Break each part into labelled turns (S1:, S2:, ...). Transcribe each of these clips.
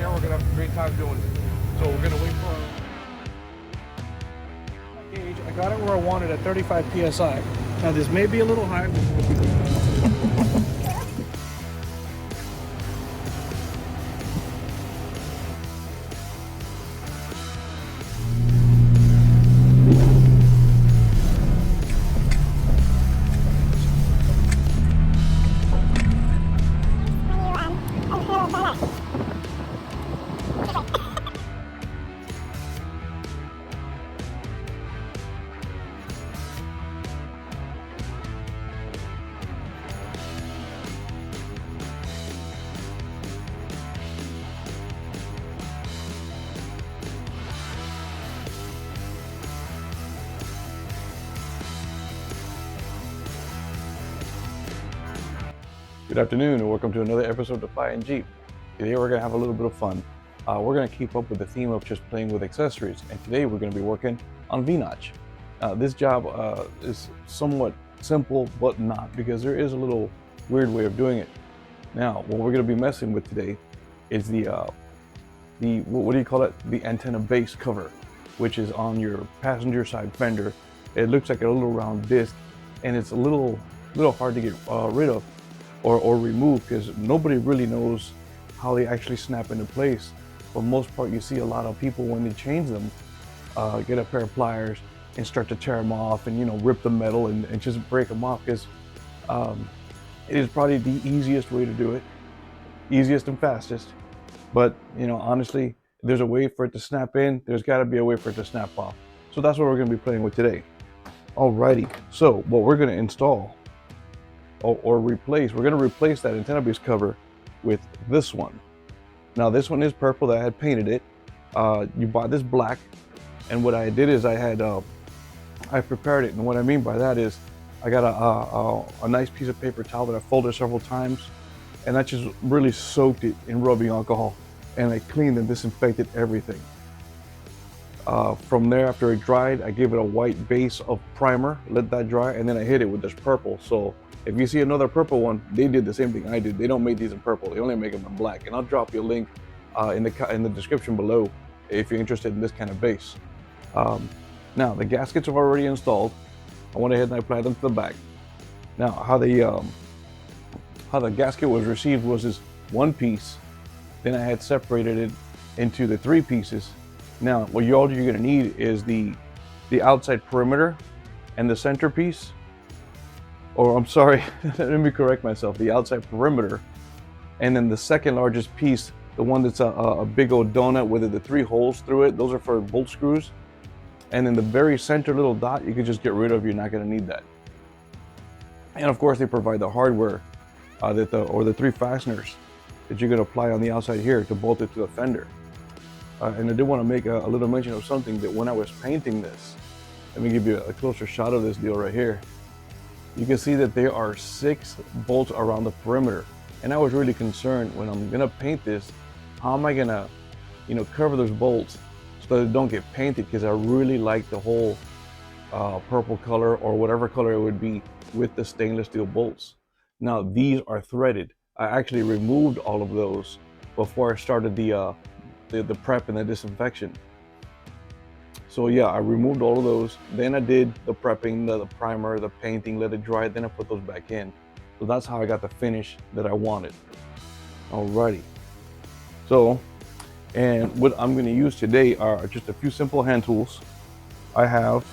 S1: there, we're gonna have a great time doing it. So we're gonna wait for our gauge. I got it where I wanted at 35 psi. Now this may be a little high.
S2: Good afternoon and welcome to another episode of Fly and Jeep. Today we're going to have a little bit of fun. We're going to keep up with the theme of just playing with accessories, and today we're going to be working on V-notch. This job is somewhat simple but not, because there is a little weird way of doing it. Now what we're going to be messing with today is the what do you call it? The antenna base cover, which is on your passenger side fender. It looks like a little round disc, and it's a little hard to get rid of or remove, because nobody really knows how they actually snap into place. For the most part, you see a lot of people when they change them get a pair of pliers and start to tear them off and rip the metal and just break them off, because it is probably the easiest way to do it, easiest and fastest. But honestly, there's a way for it to snap in, there's got to be a way for it to snap off. So that's what we're going to be playing with today. Alrighty, so what we're going to install or replace, we're going to replace that antenna base cover with this one. Now this one is purple, that I had painted it. You bought this black, and what I did is I prepared it, and what I mean by that is I got a nice piece of paper towel that I folded several times, and I just really soaked it in rubbing alcohol, and I cleaned and disinfected everything. From there, after it dried, I gave it a white base of primer, let that dry, and then I hit it with this purple. So if you see another purple one, they did the same thing I did. They don't make these in purple, they only make them in black. And I'll drop you a link in the description below if you're interested in this kind of base. Now the gaskets are already installed. I went ahead and I applied them to the back. Now how the gasket was received was this one piece. Then I had separated it into the three pieces. Now all you're going to need is the outside perimeter and the center piece. Or I'm sorry, let me correct myself, the outside perimeter, and then the second largest piece, the one that's a big old donut with the three holes through it, those are for bolt screws. And then the very center little dot, you can just get rid of, you're not going to need that. And of course they provide the hardware or the three fasteners that you're going to apply on the outside here to bolt it to the fender. And I did want to make a little mention of something, that when I was painting this, let me give you a closer shot of this deal right here. You can see that there are 6 bolts around the perimeter, and I was really concerned when I'm gonna paint this, how am I gonna cover those bolts so that they don't get painted, because I really like the whole purple color or whatever color it would be with the stainless steel bolts. Now these are threaded. I actually removed all of those before I started the prep and the disinfection. So yeah, I removed all of those. Then I did the prepping, the primer, the painting, let it dry, then I put those back in. So that's how I got the finish that I wanted. Alrighty. So, and what I'm going to use today are just a few simple hand tools. I have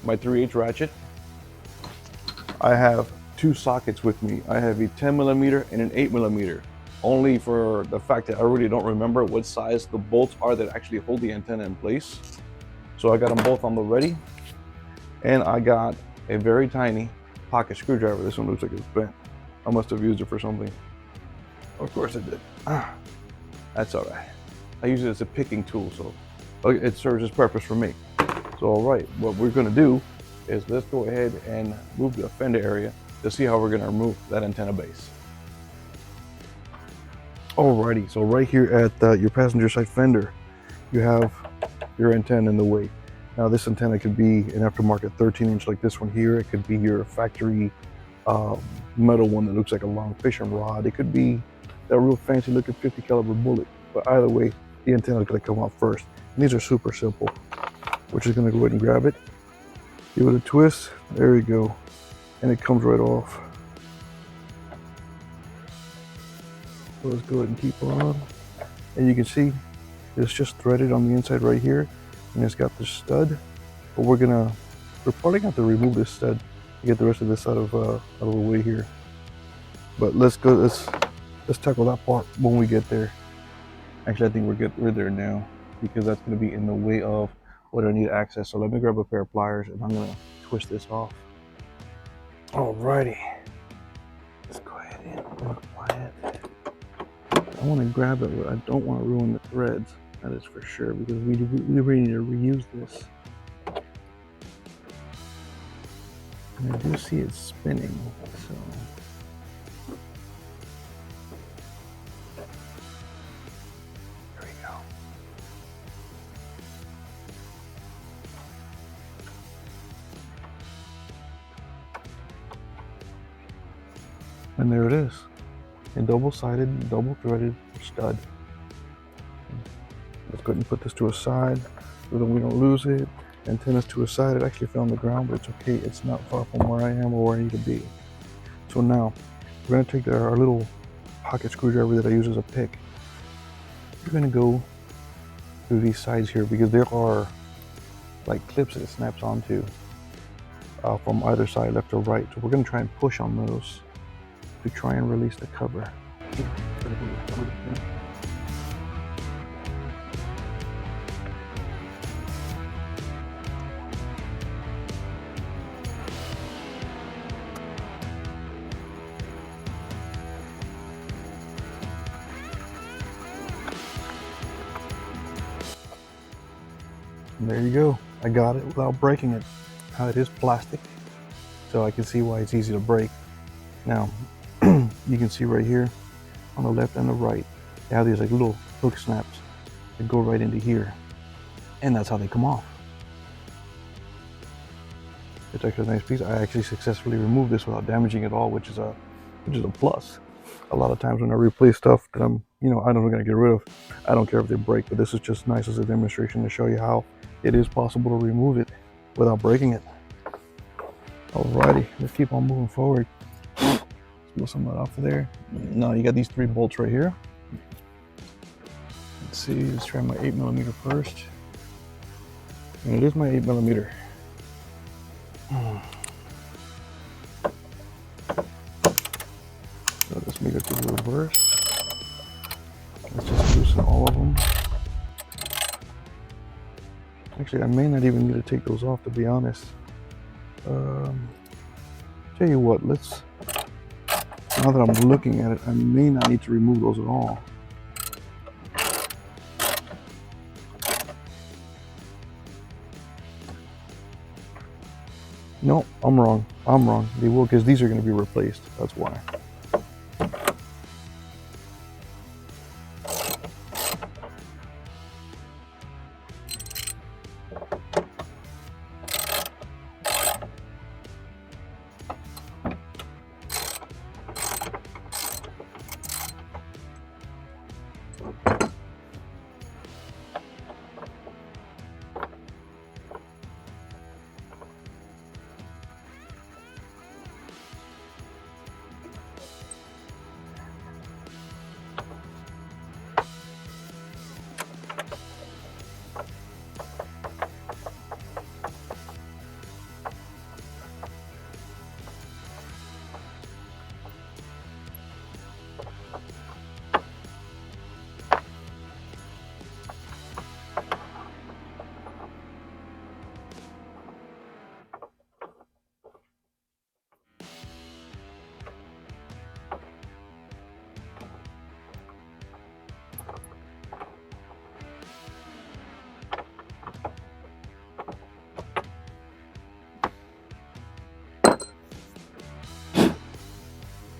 S2: my 3/8 ratchet. I have 2 sockets with me. I have a 10mm and an 8mm. Only for the fact that I really don't remember what size the bolts are that actually hold the antenna in place. So I got them both on the ready, and I got a very tiny pocket screwdriver. This one looks like it's bent. I must have used it for something. Of course I did. That's all right. I use it as a picking tool, so it serves its purpose for me. So all right, what we're gonna do is let's go ahead and move the fender area to see how we're gonna remove that antenna base. Alrighty, so right here at your passenger side fender, you have your antenna in the way. Now this antenna could be an aftermarket 13-inch like this one here. It could be your factory metal one that looks like a long fishing rod. It could be that real fancy looking 50 caliber bullet. But either way, the antenna is going to come off first. And these are super simple. We're just going to go ahead and grab it, give it a twist. There we go. And it comes right off. So let's go ahead and keep on. And you can see it's just threaded on the inside right here. And it's got this stud. But we're probably going to have to remove this stud to get the rest of this out of the way here. But let's tackle that part when we get there. Actually, I think we're there now, because that's going to be in the way of what I need access. So let me grab a pair of pliers and I'm going to twist this off. Alrighty. Let's go ahead and apply it. I want to grab it, but I don't want to ruin the threads. That is for sure, because we really need to reuse this. And I do see it spinning, so. There we go. And there it is. A double-sided, double-threaded stud. Let's go ahead and put this to a side so that we don't lose it. Antennas to a side. It actually fell on the ground, but it's okay. It's not far from where I am or where I need to be. So now we're going to take our little pocket screwdriver that I use as a pick. We're going to go through these sides here, because there are like clips that it snaps onto from either side, left or right. So we're going to try and push on those to try and release the cover. And there you go. I got it without breaking it. Now it is plastic, so I can see why it's easy to break. Now, you can see right here on the left and the right, they have these like little hook snaps that go right into here. And that's how they come off. It's actually a nice piece. I actually successfully removed this without damaging it all, which is a plus. A lot of times when I replace stuff that I'm gonna get rid of, I don't care if they break, but this is just nice as a demonstration to show you how it is possible to remove it without breaking it. Alrighty, let's keep on moving forward. Let's pull some of that off of there. Now you got these 3 bolts right here. Let's see, let's try my 8mm first. And it is my 8mm. So let's make it to the reverse. Let's just loosen all of them. Actually, I may not even need to take those off, to be honest. Tell you what, now that I'm looking at it, I may not need to remove those at all. No, I'm wrong. They will, because these are going to be replaced. That's why.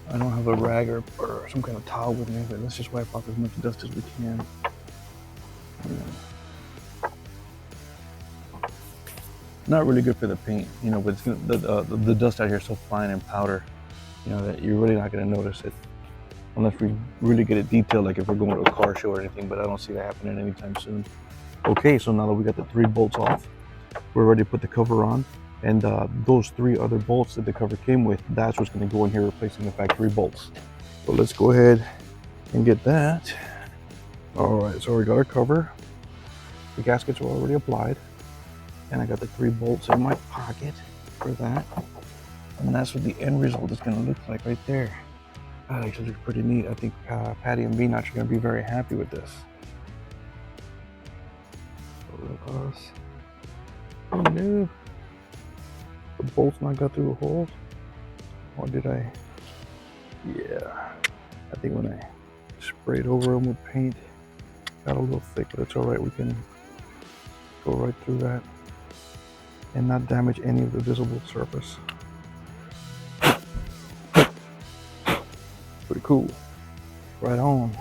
S2: I don't have a rag or some kind of towel with me, but let's just wipe off as much dust as we can. Not really good for the paint, but it's gonna, the dust out here is so fine and powder, that you're really not going to notice it. unless we really get it detailed, like if we're going to a car show or anything, but I don't see that happening anytime soon. Okay, so now that we got the 3 bolts off, we're ready to put the cover on, and those 3 other bolts that the cover came with, that's what's going to go in here replacing the factory bolts. So let's go ahead and get that. All right, so we got our cover. The gaskets are already applied, and I got the 3 bolts in my pocket for that. And that's what the end result is going to look like right there. That actually looks pretty neat. I think Patty and V-Notch are going to be very happy with this. Oh no, the bolt's not got through the holes. Or did I? Yeah, I think when I sprayed over them with paint, got a little thick, but it's all right. We can go right through that and not damage any of the visible surface. Pretty cool. Right on.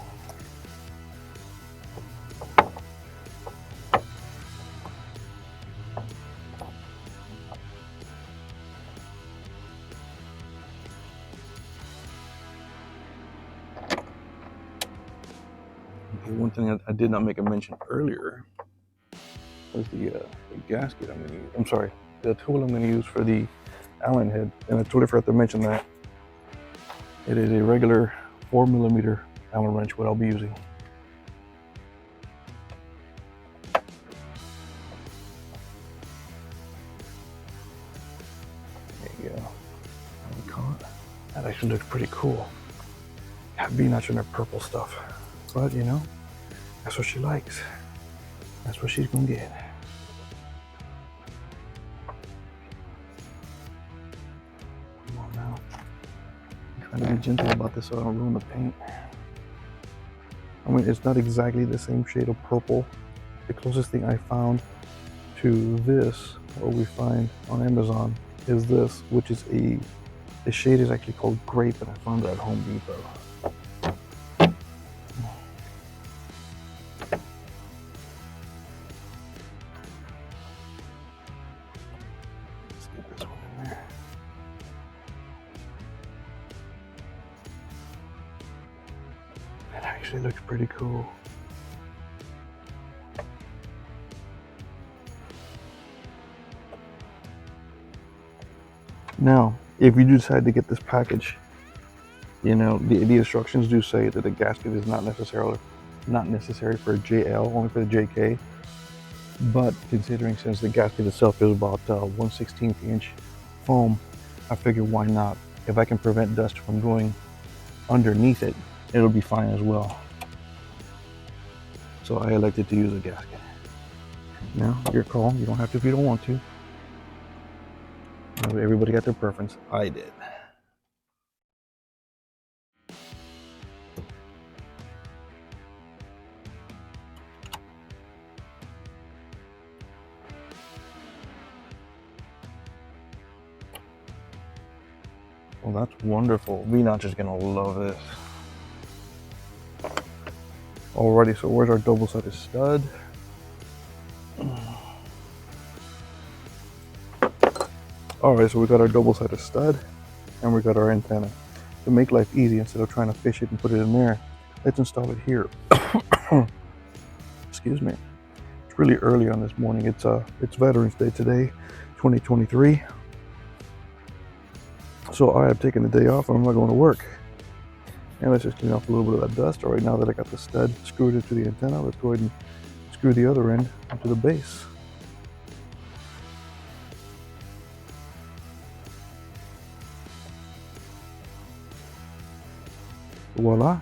S2: Okay, one thing I did not make a mention earlier was the gasket I'm going to use. I'm sorry, the tool I'm going to use for the Allen head, and I totally forgot to mention that. It is a regular 4mm Allen wrench, what I'll be using. There you go. That actually looks pretty cool. Got V-Notch in her purple stuff, but you know, that's what she likes. That's what she's gonna get. Come on now. I'm trying to be gentle about this so I don't ruin the paint. I mean, it's not exactly the same shade of purple. The closest thing I found to this, what we find on Amazon, is this, which is the shade is actually called grape, and I found it at Home Depot. Let's get this one in there. It actually looks pretty cool. Now, if you do decide to get this package, you know, the instructions do say that the gasket is not necessary for a JL, only for the JK. But considering since the gasket itself is about 1/16 inch foam, I figured why not? If I can prevent dust from going underneath it, it'll be fine as well. So I elected to use a gasket. Now, your call. You don't have to if you don't want to. Everybody got their preference. I did. Well, that's wonderful. V-Notch is gonna love this. Alrighty, so where's our double-sided stud? Alright, so we got our double-sided stud and we got our antenna. To make life easy, instead of trying to fish it and put it in there, let's install it here. Excuse me. It's really early on this morning. It's Veterans Day today, 2023. So I have taken the day off and I'm not going to work. And let's just clean off a little bit of that dust. All right, now that I got the stud screwed into the antenna, let's go ahead and screw the other end into the base. Voila,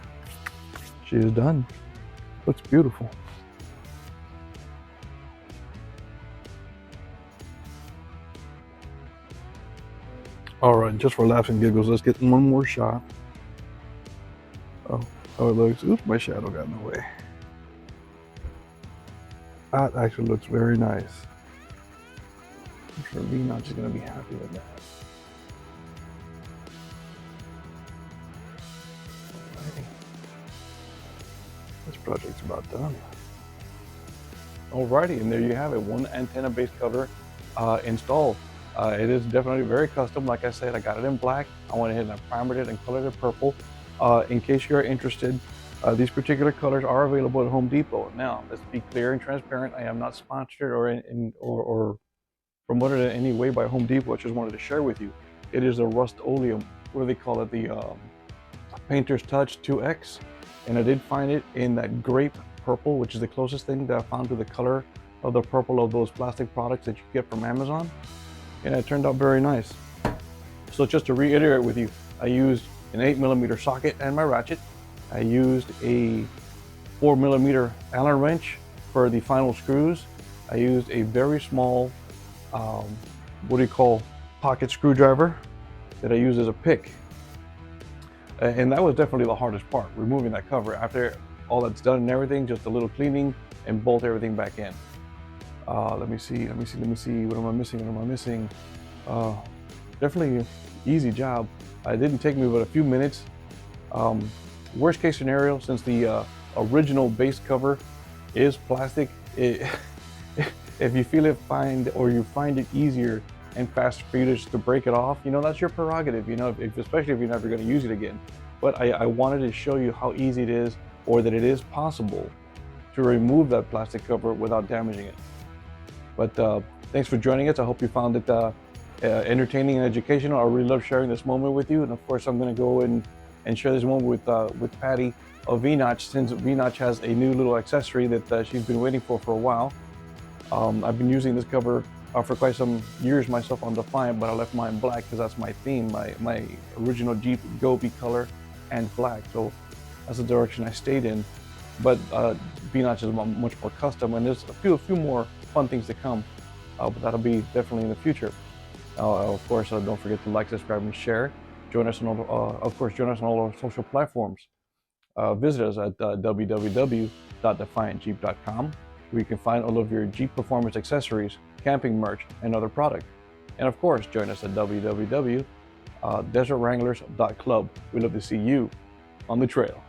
S2: she is done. Looks beautiful. All right, just for laughs and giggles, let's get one more shot. Oh, how it looks. Oops, my shadow got in the way. That actually looks very nice. I'm sure V-Notch is going to be happy with that. Alrighty. This project's about done. Alrighty, and there you have it, one antenna base cover installed. It is definitely very custom. Like I said, I got it in black. I went ahead and I primered it and colored it purple. In case you're interested, these particular colors are available at Home Depot. Now, let's be clear and transparent. I am not sponsored or promoted in any way by Home Depot. I just wanted to share with you. It is a Rust-Oleum, what do they call it? The Painter's Touch 2X. And I did find it in that grape purple, which is the closest thing that I found to the color of the purple of those plastic products that you get from Amazon. And it turned out very nice. So just to reiterate with you, I used an 8mm socket and my ratchet. I used a 4mm Allen wrench for the final screws. I used a very small, pocket screwdriver that I used as a pick. And that was definitely the hardest part, removing that cover. After all that's done and everything, just a little cleaning and bolt everything back in. Let me see. What am I missing? Definitely an easy job. It didn't take me but a few minutes. Worst case scenario, since the original base cover is plastic, if you find it easier and faster for you to just to break it off, that's your prerogative, especially if you're never going to use it again. But I wanted to show you how easy it is, or that it is possible to remove that plastic cover without damaging it. But thanks for joining us. I hope you found it entertaining and educational. I really love sharing this moment with you. And of course, I'm going to go and share this moment with Patty of VNotch, since VNotch has a new little accessory that she's been waiting for a while. I've been using this cover for quite some years myself on Defiant, but I left mine black because that's my theme, my original Jeep Gobi color and black. So that's the direction I stayed in. But VNotch is much more custom, and there's a few more fun things to come. But that'll be definitely in the future. Of course, don't forget to like, subscribe, and share. Join us on all our social platforms. Visit us at www.defiantjeep.com, where you can find all of your Jeep performance accessories, camping merch, and other products. And of course, join us at www.desertwranglers.club. We love to see you on the trail.